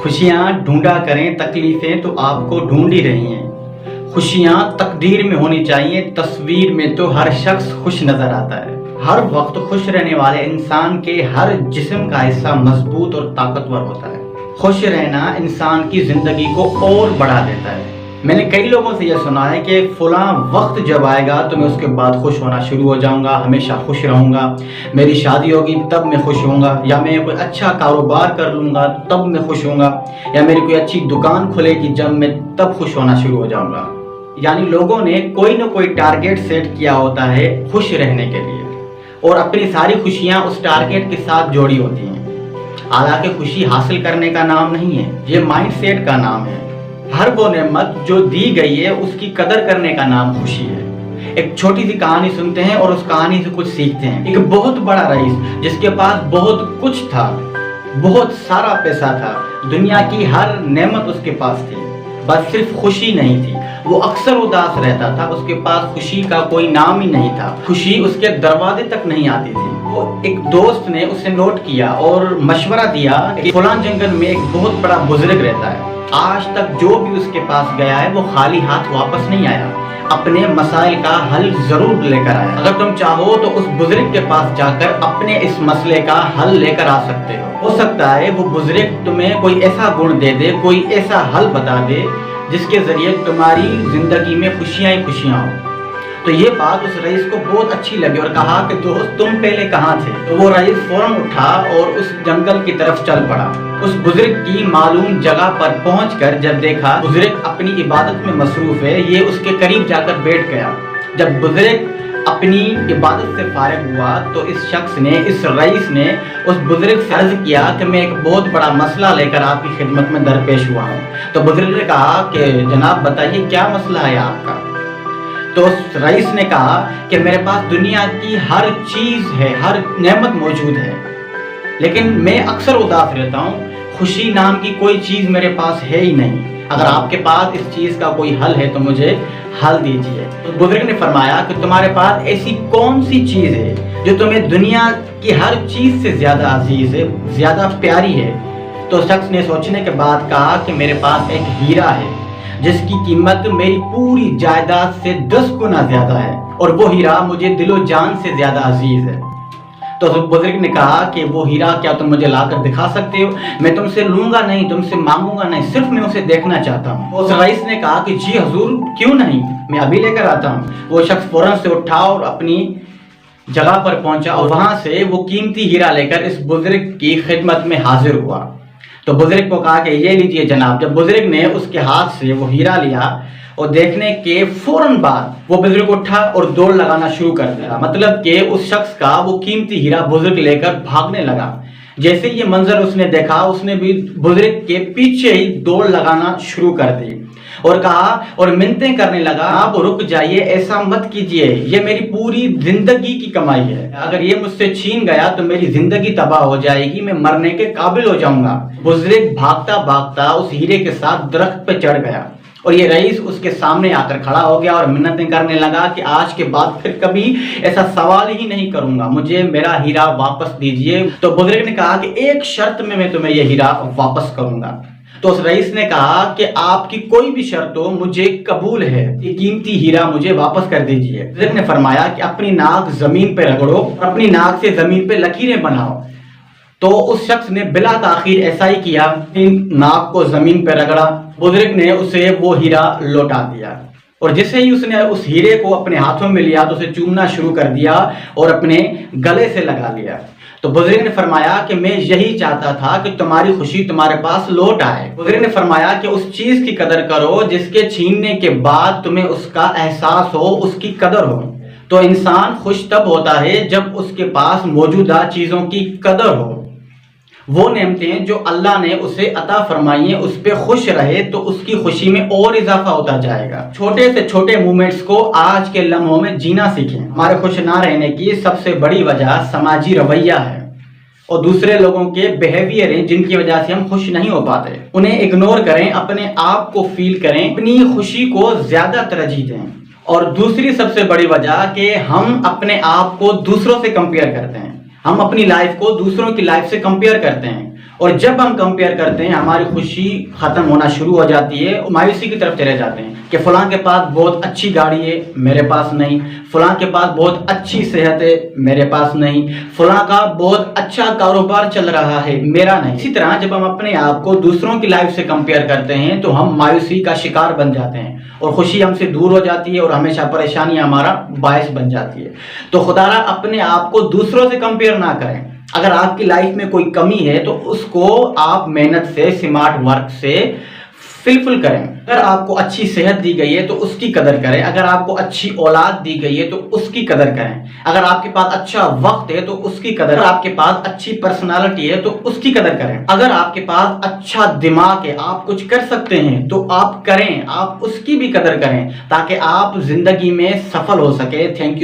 خوشیاں ڈھونڈا کریں، تکلیفیں تو آپ کو ڈھونڈ ہی رہی ہیں۔ خوشیاں تقدیر میں ہونی چاہیے، تصویر میں تو ہر شخص خوش نظر آتا ہے۔ ہر وقت خوش رہنے والے انسان کے ہر جسم کا حصہ مضبوط اور طاقتور ہوتا ہے۔ خوش رہنا انسان کی زندگی کو اور بڑھا دیتا ہے۔ میں نے کئی لوگوں سے یہ سنا ہے کہ فلاں وقت جب آئے گا تو میں اس کے بعد خوش ہونا شروع ہو جاؤں گا، ہمیشہ خوش رہوں گا، میری شادی ہوگی تب میں خوش ہوں گا، یا میں کوئی اچھا کاروبار کر لوں گا تب میں خوش ہوں گا، یا میری کوئی اچھی دکان کھلے گی جب میں تب خوش ہونا شروع ہو جاؤں گا۔ یعنی لوگوں نے کوئی نہ کوئی ٹارگیٹ سیٹ کیا ہوتا ہے خوش رہنے کے لیے، اور اپنی ساری خوشیاں اس ٹارگیٹ کے ساتھ جوڑی ہوتی ہیں۔ حالانکہ خوشی حاصل کرنے کا نام نہیں ہے، یہ مائنڈ سیٹ کا نام ہے۔ ہر وہ نعمت جو دی گئی ہے اس کی قدر کرنے کا نام خوشی ہے۔ ایک چھوٹی سی کہانی سنتے ہیں اور اس کہانی سے کچھ سیکھتے ہیں۔ ایک بہت بڑا رئیس جس کے پاس بہت کچھ تھا، بہت سارا پیسہ تھا، دنیا کی ہر نعمت اس کے پاس تھی، بس صرف خوشی نہیں تھی۔ وہ اکثر اداس رہتا تھا، اس کے پاس خوشی کا کوئی نام ہی نہیں تھا، خوشی اس کے دروازے تک نہیں آتی تھی۔ وہ ایک دوست نے اسے نوٹ کیا اور مشورہ دیا کہ فلاں جنگل میں ایک بہت بڑا بزرگ رہتا ہے، آج تک جو بھی اس کے پاس گیا ہے وہ خالی ہاتھ واپس نہیں آیا، اپنے مسائل کا حل ضرور لے کر آیا۔ اگر تم چاہو تو اس بزرگ کے پاس جا کر اپنے اس مسئلے کا حل لے کر آ سکتے ہو سکتا ہے وہ بزرگ تمہیں کوئی ایسا گن دے دے، کوئی ایسا حل بتا دے جس کے ذریعے تمہاری زندگی میں خوشیاں ہی خوشیاں ہوں۔ تو یہ بات اس رئیس کو بہت اچھی لگی اور کہا کہ دوست تم پہلے کہاں تھے؟ تو وہ رئیس فوراً اٹھا اور اس جنگل کی طرف چل پڑا۔ اس بزرگ کی معلوم جگہ پر پہنچ کر جب دیکھا بزرگ اپنی عبادت میں مصروف ہے، یہ اس کے قریب جا کر بیٹھ گیا۔ جب بزرگ اپنی عبادت سے فارغ ہوا تو اس رئیس نے اس بزرگ سے عرض کیا کہ میں ایک بہت بڑا مسئلہ لے کر آپ کی خدمت میں درپیش ہوا ہوں۔ تو بزرگ نے کہا کہ جناب بتائیے کیا مسئلہ ہے آپ کا؟ تو اس رئیس نے کہا کہ میرے پاس دنیا کی ہر چیز ہے، ہر نعمت موجود ہے، لیکن میں اکثر اداس رہتا ہوں، خوشی نام کی کوئی چیز میرے پاس ہے ہی نہیں۔ اگر آپ کے پاس اس چیز کا کوئی حل ہے تو مجھے حل دیجیے۔ تو بزرگ نے فرمایا کہ تمہارے پاس ایسی کون سی چیز ہے جو تمہیں دنیا کی ہر چیز سے زیادہ عزیز ہے، زیادہ پیاری ہے؟ تو شخص نے سوچنے کے بعد کہا کہ میرے پاس ایک ہیرا ہے جس کی قیمت میری پوری جائیداد سے 10 گنا زیادہ ہے، اور وہ ہیرا مجھے دل و جان سے زیادہ عزیز ہے۔ تو بزرگ نے کہا کہ وہ ہیرا کیا تم مجھے لا کر دکھا سکتے ہو؟ میں تم سے لوں گا نہیں، تم سے مانگوں گا نہیں، صرف میں اسے دیکھنا چاہتا ہوں۔ اس رئیس نے کہا کہ جی حضور کیوں نہیں، میں ابھی لے کر آتا ہوں۔ وہ شخص فوراً سے اٹھا اور اپنی جگہ پر پہنچا اور وہاں سے وہ قیمتی ہیرا لے کر اس بزرگ کی خدمت میں حاضر ہوا۔ تو بزرگ کو کہا کہ یہ لیجئے جناب۔ جب بزرگ نے اس کے ہاتھ سے وہ ہیرا لیا اور دیکھنے کے فوراً بعد وہ بزرگ اٹھا اور دوڑ لگانا شروع کر دیا، مطلب کہ اس شخص کا وہ قیمتی ہیرا بزرگ لے کر بھاگنے لگا۔ جیسے یہ منظر اس نے دیکھا اس نے بھی بزرگ کے پیچھے ہی دوڑ لگانا شروع کر دی اور کہا اور منتیں کرنے لگا، آپ رک جائیے، ایسا مت کیجئے، یہ میری پوری زندگی کی کمائی ہے، اگر یہ مجھ سے چھین گیا تو میری زندگی تباہ ہو جائے گی، میں مرنے کے قابل ہو جاؤں گا۔ بزرگ بھاگتا بھاگتا اس ہیرے کے ساتھ درخت پہ چڑھ گیا اور یہ رئیس اس کے سامنے آ کر کھڑا ہو گیا اور منتیں کرنے لگا کہ آج کے بعد پھر کبھی ایسا سوال ہی نہیں کروں گا، مجھے میرا ہیرا واپس دیجئے۔ تو بزرگ نے کہا کہ ایک شرط میں تمہیں یہ ہیرا واپس کروں گا۔ تو اس رئیس نے کہا کہ آپ کی کوئی بھی شرط ہو مجھے قبول ہے، یہ قیمتی ہیرا مجھے واپس کر دیجئے۔ بزرگ نے فرمایا کہ اپنی ناک زمین پہ رگڑو، اپنی ناک سے زمین پہ لکیریں بناؤ۔ تو اس شخص نے بلا تاخیر ایسا ہی کیا، ناک کو زمین پہ رگڑا، بزرگ نے اسے وہ ہیرا لوٹا دیا، اور جسے ہی اس نے اس ہیرے کو اپنے ہاتھوں میں لیا تو اسے چومنا شروع کر دیا اور اپنے گلے سے لگا لیا۔ تو بزرگ نے فرمایا کہ میں یہی چاہتا تھا کہ تمہاری خوشی تمہارے پاس لوٹ آئے۔ بزرگ نے فرمایا کہ اس چیز کی قدر کرو جس کے چھیننے کے بعد تمہیں اس کا احساس ہو، اس کی قدر ہو۔ تو انسان خوش تب ہوتا ہے جب اس کے پاس موجودہ چیزوں کی قدر ہو، وہ نعمتیں جو اللہ نے اسے عطا فرمائی ہیں اس پہ خوش رہے تو اس کی خوشی میں اور اضافہ ہوتا جائے گا۔ چھوٹے سے چھوٹے مومنٹس کو آج کے لمحوں میں جینا سیکھیں۔ ہمارے خوش نہ رہنے کی سب سے بڑی وجہ سماجی رویہ ہے اور دوسرے لوگوں کے بیہیویئر ہیں جن کی وجہ سے ہم خوش نہیں ہو پاتے۔ انہیں اگنور کریں، اپنے آپ کو فیل کریں، اپنی خوشی کو زیادہ ترجیح دیں۔ اور دوسری سب سے بڑی وجہ کہ ہم اپنے آپ کو دوسروں سے کمپیئر کرتے ہیں۔ ہم اپنی لائف کو دوسروں کی لائف سے کمپیئر کرتے ہیں، اور جب ہم کمپیئر کرتے ہیں ہماری خوشی ختم ہونا شروع ہو جاتی ہے، مایوسی کی طرف چلے جاتے ہیں کہ فلاں کے پاس بہت اچھی گاڑی ہے میرے پاس نہیں، فلاں کے پاس بہت اچھی صحت ہے میرے پاس نہیں، فلاں کا بہت اچھا کاروبار چل رہا ہے میرا نہیں۔ اسی طرح جب ہم اپنے آپ کو دوسروں کی لائف سے کمپیئر کرتے ہیں تو ہم مایوسی کا شکار بن جاتے ہیں اور خوشی ہم سے دور ہو جاتی ہے اور ہمیشہ پریشانی ہمارا باعث بن جاتی ہے۔ تو خدا را اپنے آپ کو دوسروں سے کمپیئر نہ کریں۔ اگر آپ کی لائف میں کوئی کمی ہے تو اس کو آپ محنت سے، سمارٹ ورک سے فل کریں۔ اگر آپ کو اچھی صحت دی گئی ہے تو اس کی قدر کریں، اگر آپ کو اچھی اولاد دی گئی ہے تو اس کی قدر کریں، اگر آپ کے پاس اچھا وقت ہے تو اس کی قدر، اگر آپ کے پاس اچھی پرسنالٹی ہے تو اس کی قدر کریں، اگر آپ کے پاس اچھا دماغ ہے، آپ کچھ کر سکتے ہیں تو آپ کریں، آپ اس کی بھی قدر کریں تاکہ آپ زندگی میں سفل ہو سکے۔ Thank you.